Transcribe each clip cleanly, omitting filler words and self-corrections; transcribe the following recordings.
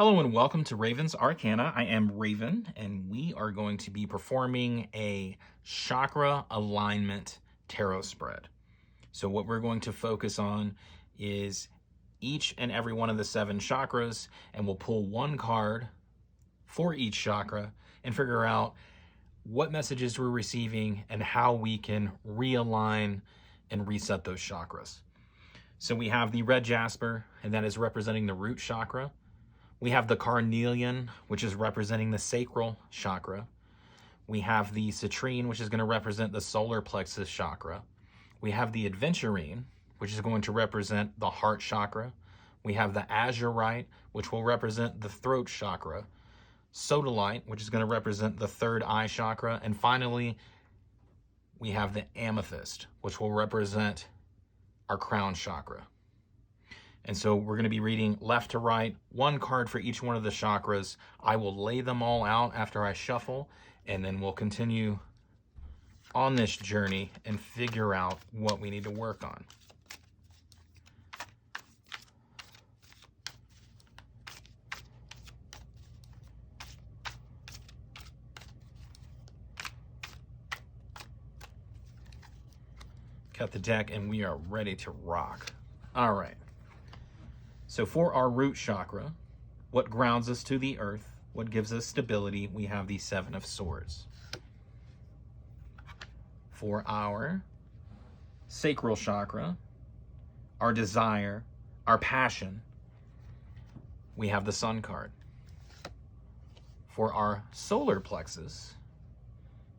Hello and welcome to Raven's Arcana. I am Raven, and we are going to be performing a chakra alignment tarot spread. So what we're going to focus on is each and every one of the 7 chakras, and we'll pull one card for each chakra and figure out what messages we're receiving and how we can realign and reset those chakras. So we have the red jasper, and that is representing the root chakra. We have the carnelian, which is representing the sacral chakra. We have the citrine, which is going to represent the solar plexus chakra. We have the aventurine, which is going to represent the heart chakra. We have the azurite, which will represent the throat chakra. Sodalite, which is going to represent the third eye chakra. And finally, we have the amethyst, which will represent our crown chakra. And so we're going to be reading left to right, one card for each one of the chakras. I will lay them all out after I shuffle, and then we'll continue on this journey and figure out what we need to work on. Cut the deck, and we are ready to rock. All right. So for our root chakra, what grounds us to the earth, what gives us stability, we have the 7 of Swords. For our sacral chakra, our desire, our passion, we have the Sun card. For our solar plexus,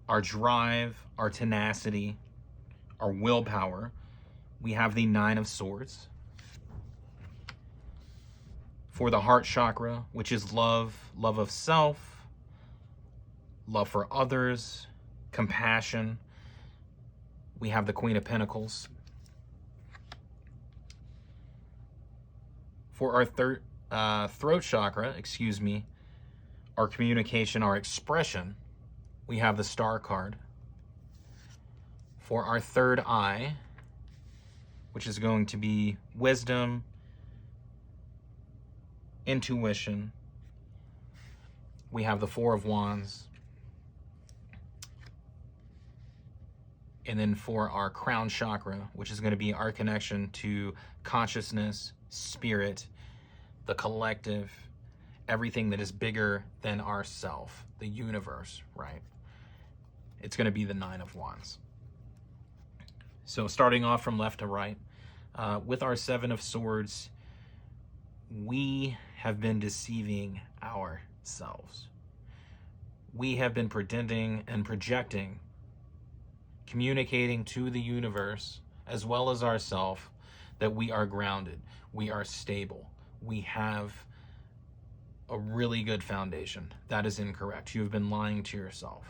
our drive, our tenacity, our willpower, we have the 9 of Swords. For the heart chakra, which is love, love of self, love for others, compassion, we have the Queen of Pentacles. For our throat chakra, our communication, our expression, we have the Star card. For our third eye, which is going to be wisdom, intuition, we have the 4 of Wands. And then for our crown chakra, which is going to be our connection to consciousness, spirit, the collective, everything that is bigger than ourself, the universe, right? It's going to be the 9 of Wands. So starting off from left to right, with our 7 of Swords, we have been deceiving ourselves. We have been pretending and projecting, communicating to the universe as well as ourselves that we are grounded, we are stable, we have a really good foundation. That is incorrect. You have been lying to yourself.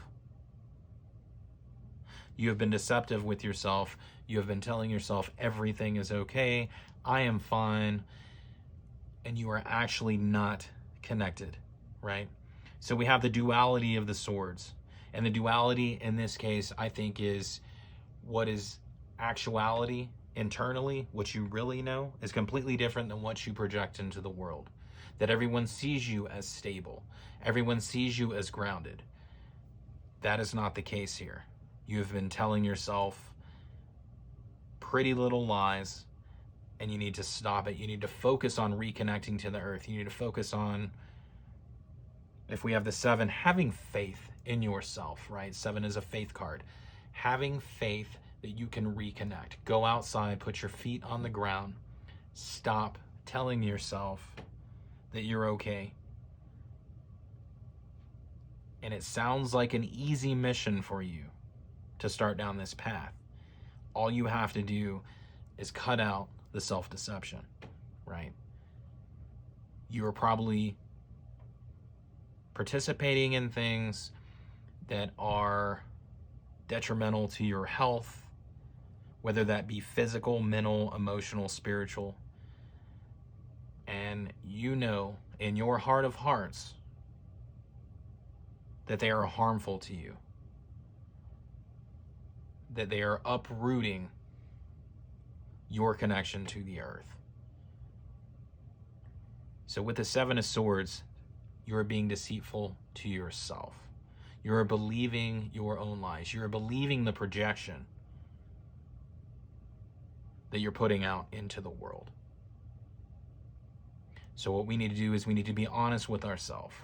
You have been deceptive with yourself. You have been telling yourself everything is okay, I am fine, and you are actually not connected, right? So we have the duality of the swords. And the duality in this case, I think, is what is actuality internally, what you really know, is completely different than what you project into the world. That everyone sees you as stable. Everyone sees you as grounded. That is not the case here. You have been telling yourself pretty little lies, and you need to stop it. You need to focus on reconnecting to the earth. You need to focus on, if we have the 7, having faith in yourself, right? 7 is a faith card. Having faith that you can reconnect. Go outside, put your feet on the ground. Stop telling yourself that you're okay. And it sounds like an easy mission for you to start down this path. All you have to do is cut out the self-deception, right? You are probably participating in things that are detrimental to your health, whether that be physical, mental, emotional, spiritual. And you know in your heart of hearts that they are harmful to you, that they are uprooting your connection to the earth. So with the Seven of Swords, you are being deceitful to yourself. You are believing your own lies. You are believing the projection that you're putting out into the world. So what we need to do is we need to be honest with ourselves.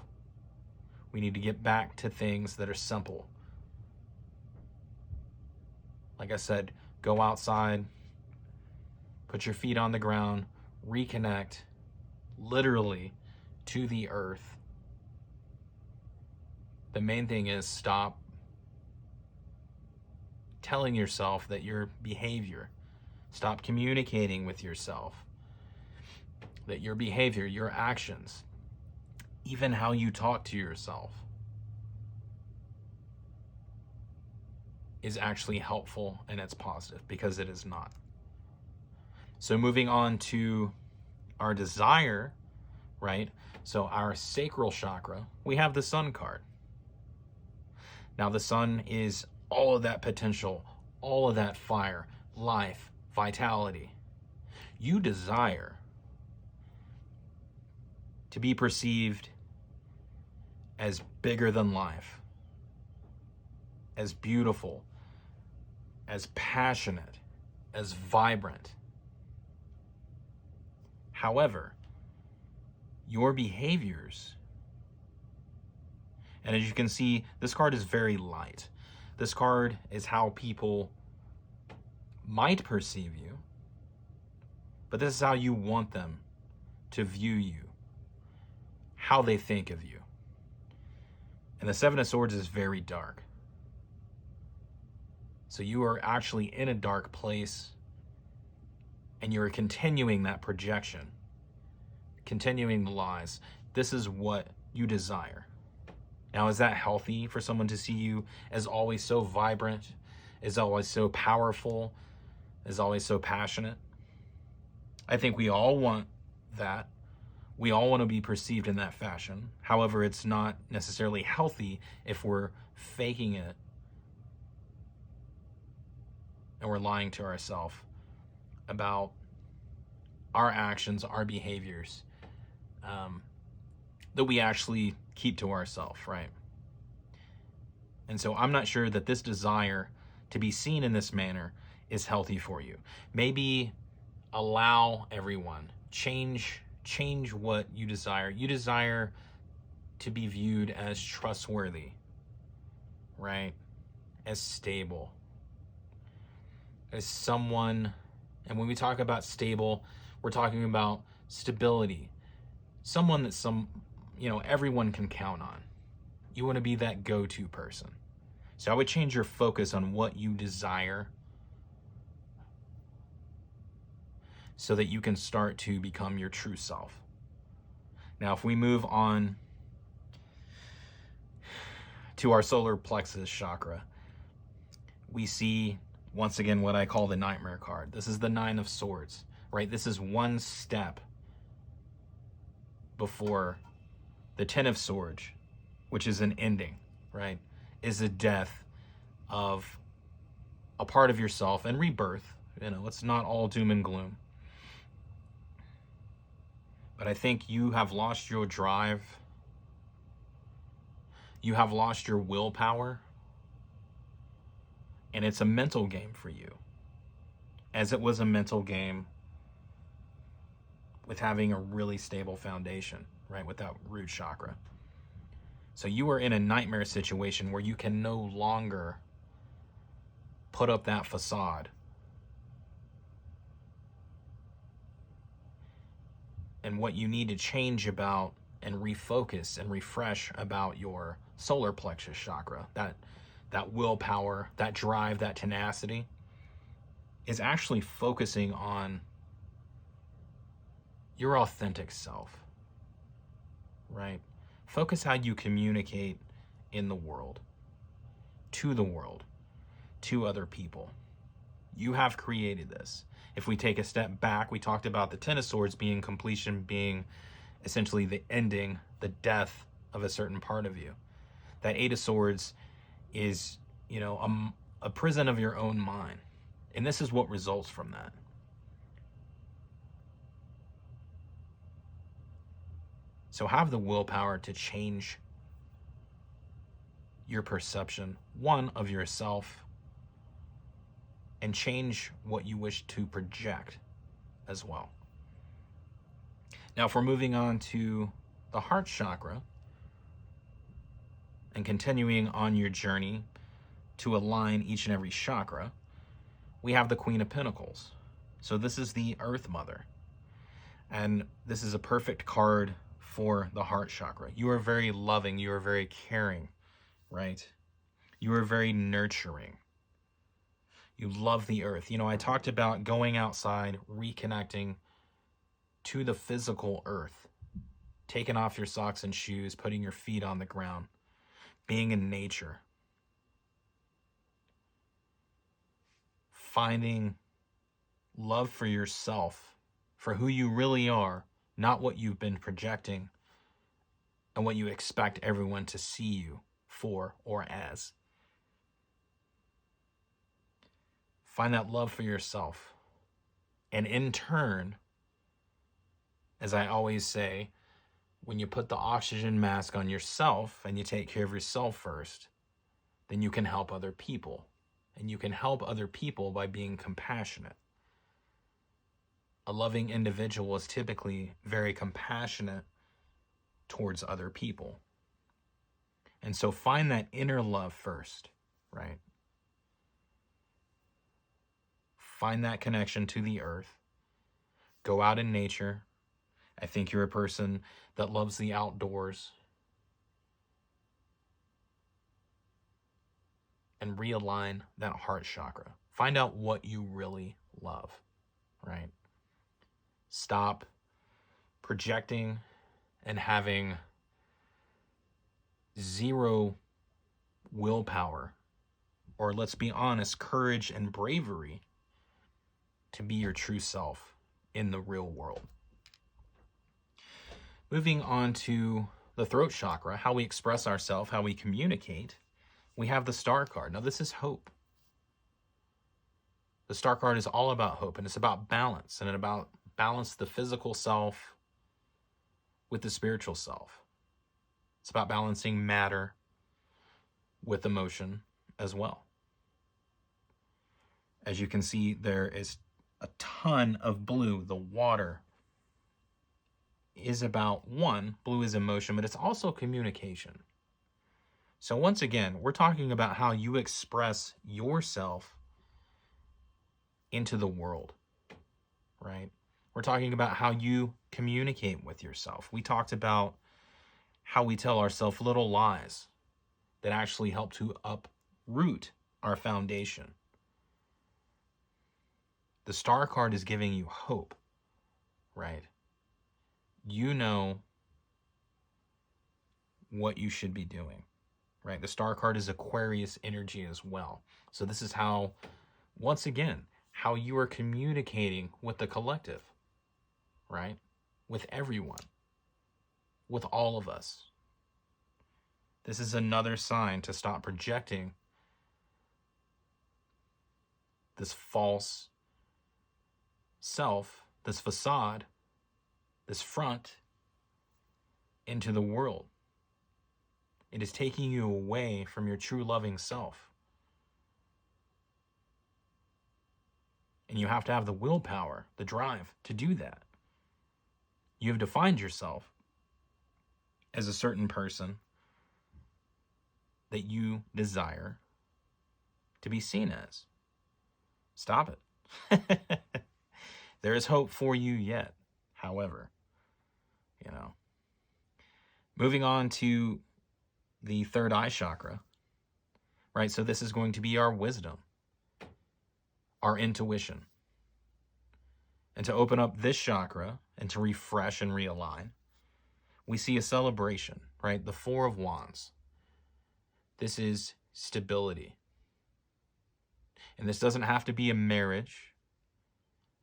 We need to get back to things that are simple. Like I said, go outside, put your feet on the ground, reconnect literally to the earth. The main thing is stop telling yourself that your behavior, stop communicating with yourself that your behavior, your actions, even how you talk to yourself is actually helpful and it's positive, because it is not. So moving on to our desire, right? So our sacral chakra, we have the sun card. Now the sun is all of that potential, all of that fire, life, vitality. You desire to be perceived as bigger than life, as beautiful, as passionate, as vibrant. However, your behaviors, and as you can see, this card is very light. This card is how people might perceive you, but this is how you want them to view you, how they think of you. And the Seven of Swords is very dark. So you are actually in a dark place, and you're continuing that projection, continuing the lies. This is what you desire. Now, is that healthy for someone to see you as always so vibrant, as always so powerful, as always so passionate? I think we all want that. We all want to be perceived in that fashion. However, it's not necessarily healthy if we're faking it and we're lying to ourselves about our actions, our behaviors, that we actually keep to ourselves, right? And so I'm not sure that this desire to be seen in this manner is healthy for you. Maybe allow everyone, change what you desire. You desire to be viewed as trustworthy, right? As stable, as someone, and when we talk about stable, we're talking about stability. Someone that everyone can count on. You want to be that go-to person. So I would change your focus on what you desire so that you can start to become your true self. Now, if we move on to our solar plexus chakra, we see once again what I call the nightmare card. This is the Nine of Swords, right? This is one step before the Ten of Swords, which is an ending, right? Is a death of a part of yourself and rebirth. It's not all doom and gloom. But I think you have lost your drive. You have lost your willpower. And it's a mental game for you, as it was a mental game with having a really stable foundation, right, with that root chakra. So you are in a nightmare situation where you can no longer put up that facade. And what you need to change about and refocus and refresh about your solar plexus chakra, that willpower, that drive, that tenacity, is actually focusing on your authentic self, right? Focus how you communicate in the world, to other people. You have created this. If we take a step back, we talked about the Ten of Swords being completion, being essentially the ending, the death of a certain part of you. That Eight of Swords is, a prison of your own mind. And this is what results from that. So have the willpower to change your perception, one, of yourself, and change what you wish to project as well. Now, if we're moving on to the heart chakra and continuing on your journey to align each and every chakra, we have the Queen of Pentacles. So this is the Earth Mother. And this is a perfect card for the heart chakra. You are very loving. You are very caring, right? You are very nurturing. You love the earth. You know, I talked about going outside, reconnecting to the physical earth, taking off your socks and shoes, putting your feet on the ground, being in nature, finding love for yourself, for who you really are, not what you've been projecting and what you expect everyone to see you for or as. Find that love for yourself. And in turn, as I always say, when you put the oxygen mask on yourself and you take care of yourself first, then you can help other people. And you can help other people by being compassionate. A loving individual is typically very compassionate towards other people. And so find that inner love first, right? Find that connection to the earth. Go out in nature. I think you're a person that loves the outdoors. And realign that heart chakra. Find out what you really love, right? Stop projecting and having zero willpower, or let's be honest, courage and bravery to be your true self in the real world. Moving on to the throat chakra, how we express ourselves, how we communicate, we have the Star card. Now this is hope. The Star card is all about hope, and it's about balance, and it's about balance the physical self with the spiritual self. It's about balancing matter with emotion as well. As you can see, there is a ton of blue. The water is about, one, blue is emotion, but it's also communication. So once again, we're talking about how you express yourself into the world, right? We're talking about how you communicate with yourself. We talked about how we tell ourselves little lies that actually help to uproot our foundation. The Star card is giving you hope, right? You know what you should be doing, right? The Star card is Aquarius energy as well. So this is how, once again, how you are communicating with the collective, right? With everyone, with all of us. This is another sign to stop projecting this false self, this facade, this front into the world. It is taking you away from your true loving self. And you have to have the willpower, the drive to do that. You have defined yourself as a certain person that you desire to be seen as. Stop it. There is hope for you yet, however, you know. Moving on to the third eye chakra, right? So this is going to be our wisdom, our intuition. And to open up this chakra and to refresh and realign, we see a celebration, right? The Four of Wands. This is stability. And this doesn't have to be a marriage.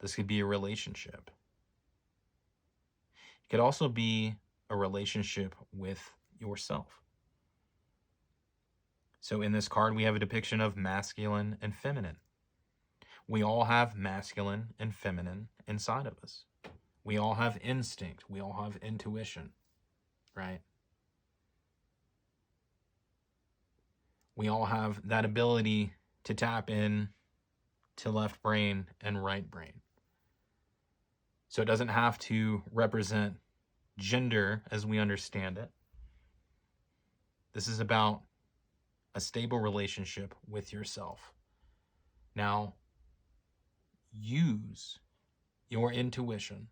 This could be a relationship. It could also be a relationship with yourself. So in this card, we have a depiction of masculine and feminine. We all have masculine and feminine inside of us. We all have instinct. We all have intuition. right? We all have that ability to tap in to left brain and right brain. So it doesn't have to represent gender as we understand it. This is about a stable relationship with yourself. Now, use your intuition.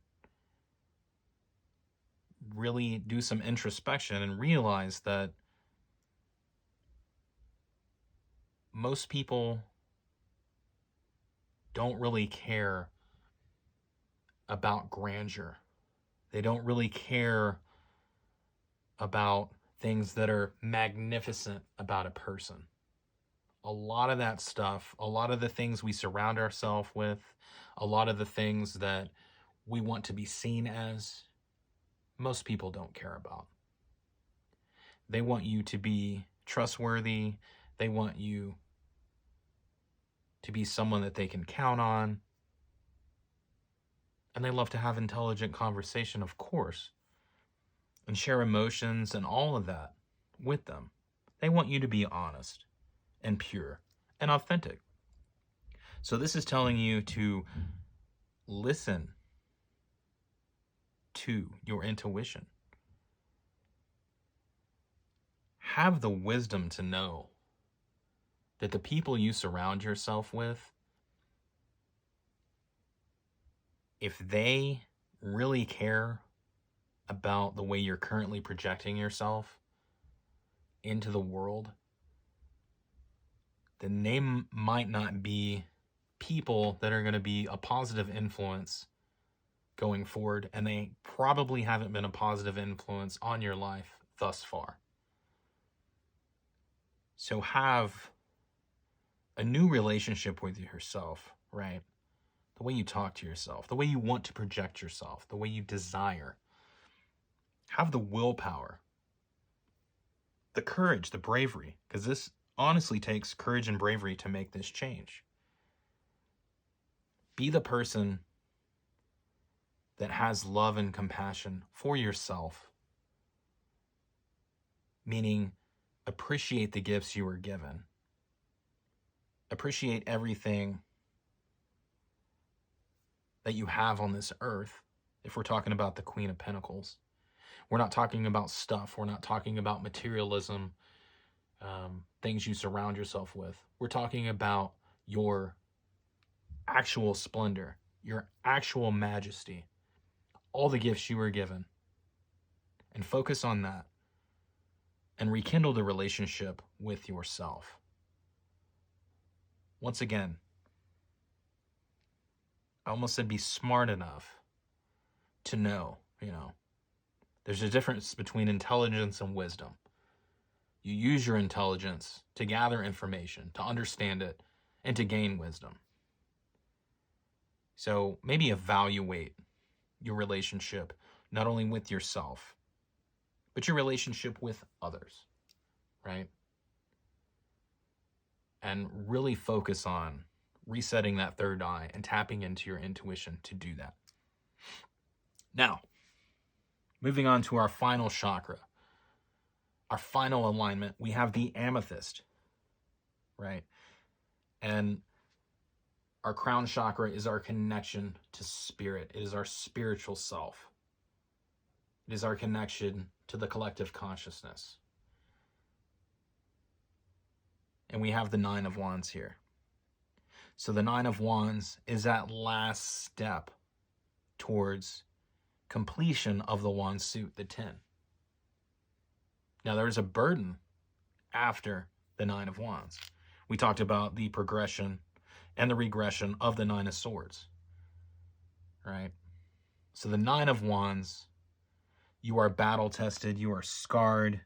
Really do some introspection and realize that most people don't really care about grandeur. They don't really care about things that are magnificent about a person. A lot of that stuff, a lot of the things we surround ourselves with, a lot of the things that we want to be seen as, most people don't care about. They want you to be trustworthy. They want you to be someone that they can count on. And they love to have intelligent conversation, of course, and share emotions and all of that with them. They want you to be honest and pure and authentic. So this is telling you to listen to your intuition. Have the wisdom to know that the people you surround yourself with, if they really care about the way you're currently projecting yourself into the world, then they might not be people that are going to be a positive influence going forward, and they probably haven't been a positive influence on your life thus far. So have a new relationship with yourself, right? The way you talk to yourself, the way you want to project yourself, the way you desire. Have the willpower, the courage, the bravery, because this honestly takes courage and bravery to make this change. Be the person that has love and compassion for yourself, meaning appreciate the gifts you were given. Appreciate everything that you have on this earth. If we're talking about the Queen of Pentacles, we're not talking about stuff. We're not talking about materialism, things you surround yourself with. We're talking about your actual splendor, your actual majesty, all the gifts you were given. And focus on that and rekindle the relationship with yourself. Once again, I almost said be smart enough to know, there's a difference between intelligence and wisdom. You use your intelligence to gather information, to understand it, and to gain wisdom. So maybe evaluate your relationship, not only with yourself, but your relationship with others, right? And really focus on resetting that third eye and tapping into your intuition to do that. Now, moving on to our final chakra, our final alignment, we have the amethyst, right? And our crown chakra is our connection to spirit. It is our spiritual self. It is our connection to the collective consciousness. And we have the Nine of Wands here. So the Nine of Wands is that last step towards completion of the wand suit, the 10. Now there's a burden after the Nine of Wands. We talked about the progression and the regression of the Nine of Swords, right? So the Nine of Wands, you are battle tested, you are scarred,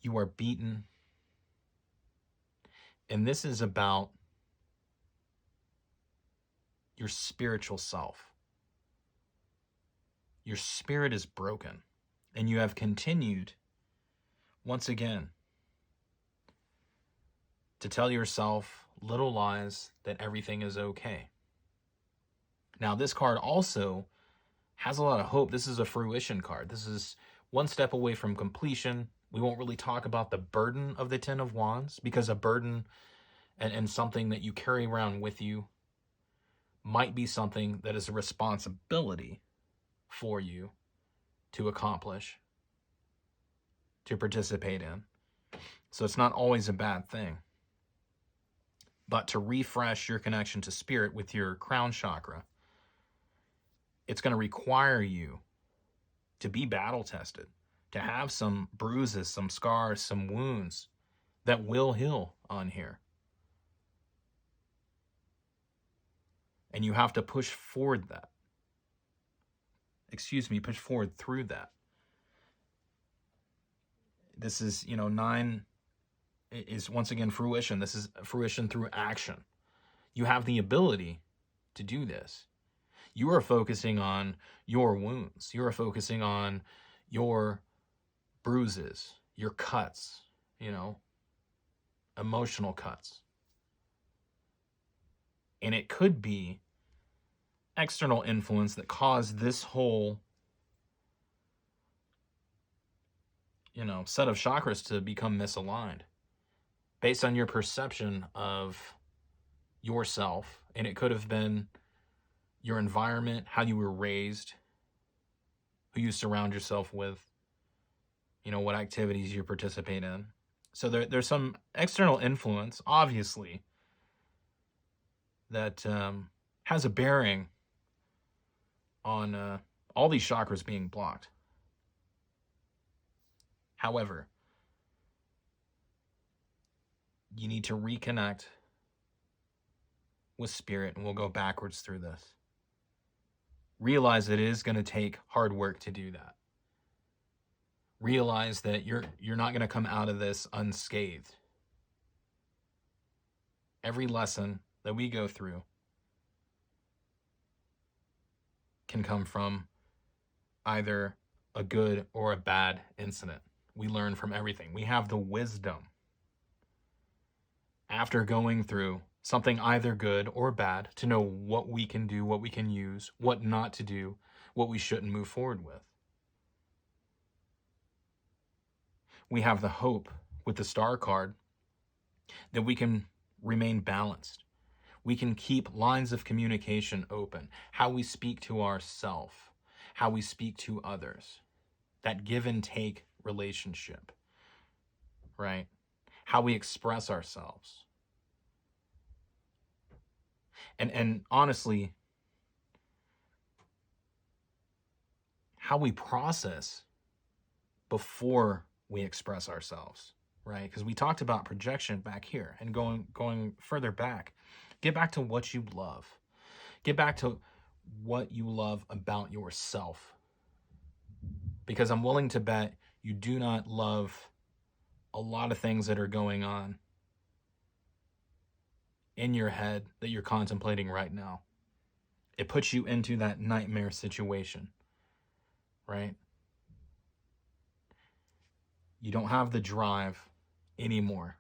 you are beaten. And this is about your spiritual self. Your spirit is broken, and you have continued, once again, to tell yourself little lies that everything is okay. Now, this card also has a lot of hope. This is a fruition card. This is one step away from completion. We won't really talk about the burden of the Ten of Wands, because a burden and something that you carry around with you might be something that is a responsibility for you to accomplish, to participate in. So it's not always a bad thing. But to refresh your connection to spirit with your crown chakra, it's going to require you to be battle tested, to have some bruises, some scars, some wounds that will heal on here. And you have to push forward that. Push forward through that. This is, 9 is once again fruition. This is fruition through action. You have the ability to do this. You are focusing on your wounds. You are focusing on your bruises, your cuts, emotional cuts. And it could be external influence that caused this whole, set of chakras to become misaligned based on your perception of yourself. And it could have been your environment, how you were raised, who you surround yourself with, what activities you participate in. So there's some external influence, obviously, that has a bearing on all these chakras being blocked. However, you need to reconnect with spirit, and we'll go backwards through this. Realize it is going to take hard work to do that. Realize that you're not going to come out of this unscathed. Every lesson that we go through can come from either a good or a bad incident. We learn from everything. We have the wisdom, after going through something either good or bad, to know what we can do, what we can use, what not to do, what we shouldn't move forward with. We have the hope with the Star card that we can remain balanced. We can keep lines of communication open. How we speak to ourselves, how we speak to others. That give and take relationship, right? How we express ourselves. And honestly, how we process before we express ourselves, right? Because we talked about projection back here, and going further back, get back to what you love. Get back to what you love about yourself. Because I'm willing to bet you do not love a lot of things that are going on in your head that you're contemplating right now. It puts you into that nightmare situation, right? You don't have the drive anymore.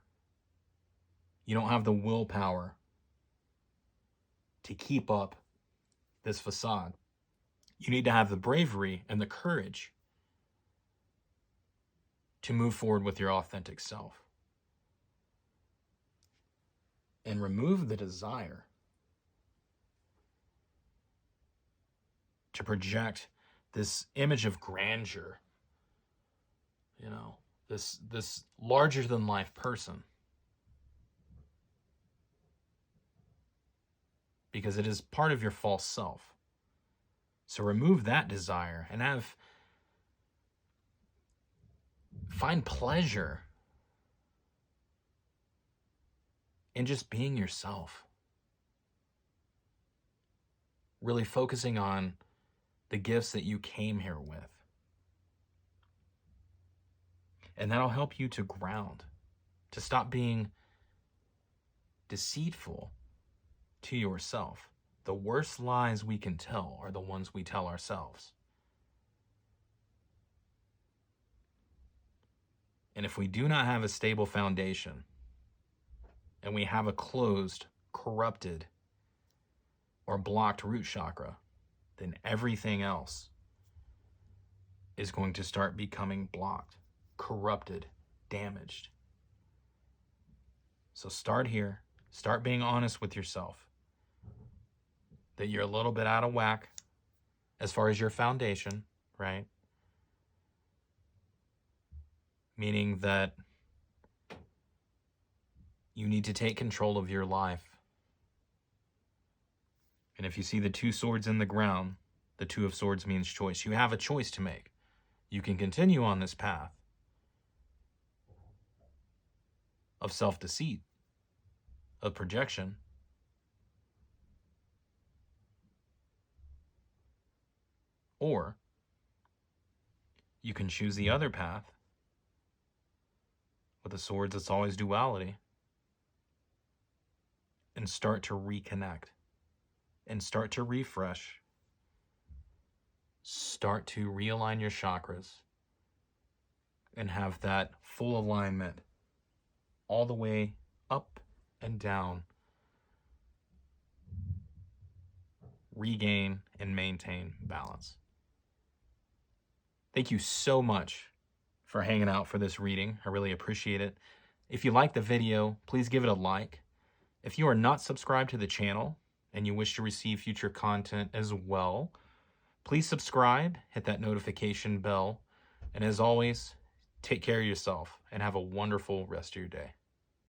You don't have the willpower to keep up this facade. You need to have the bravery and the courage to move forward with your authentic self. And remove the desire to project this image of grandeur, this larger than life person. Because it is part of your false self. So remove that desire and find pleasure in just being yourself. Really focusing on the gifts that you came here with. And that'll help you to ground, to stop being deceitful to yourself. The worst lies we can tell are the ones we tell ourselves. And if we do not have a stable foundation, and we have a closed, corrupted, or blocked root chakra, then everything else is going to start becoming blocked, corrupted, damaged. So start here. Start being honest with yourself that you're a little bit out of whack as far as your foundation, right? Meaning that you need to take control of your life. And if you see the 2 swords in the ground, the 2 of swords means choice. You have a choice to make. You can continue on this path of self-deceit, of projection, or you can choose the other path with the swords. It's always duality, and start to reconnect and start to refresh, start to realign your chakras and have that full alignment all the way up and down. Regain and maintain balance. Thank you so much for hanging out for this reading. I really appreciate it. If you like the video, please give it a like. If you are not subscribed to the channel and you wish to receive future content as well, please subscribe, hit that notification bell, and as always, take care of yourself and have a wonderful rest of your day.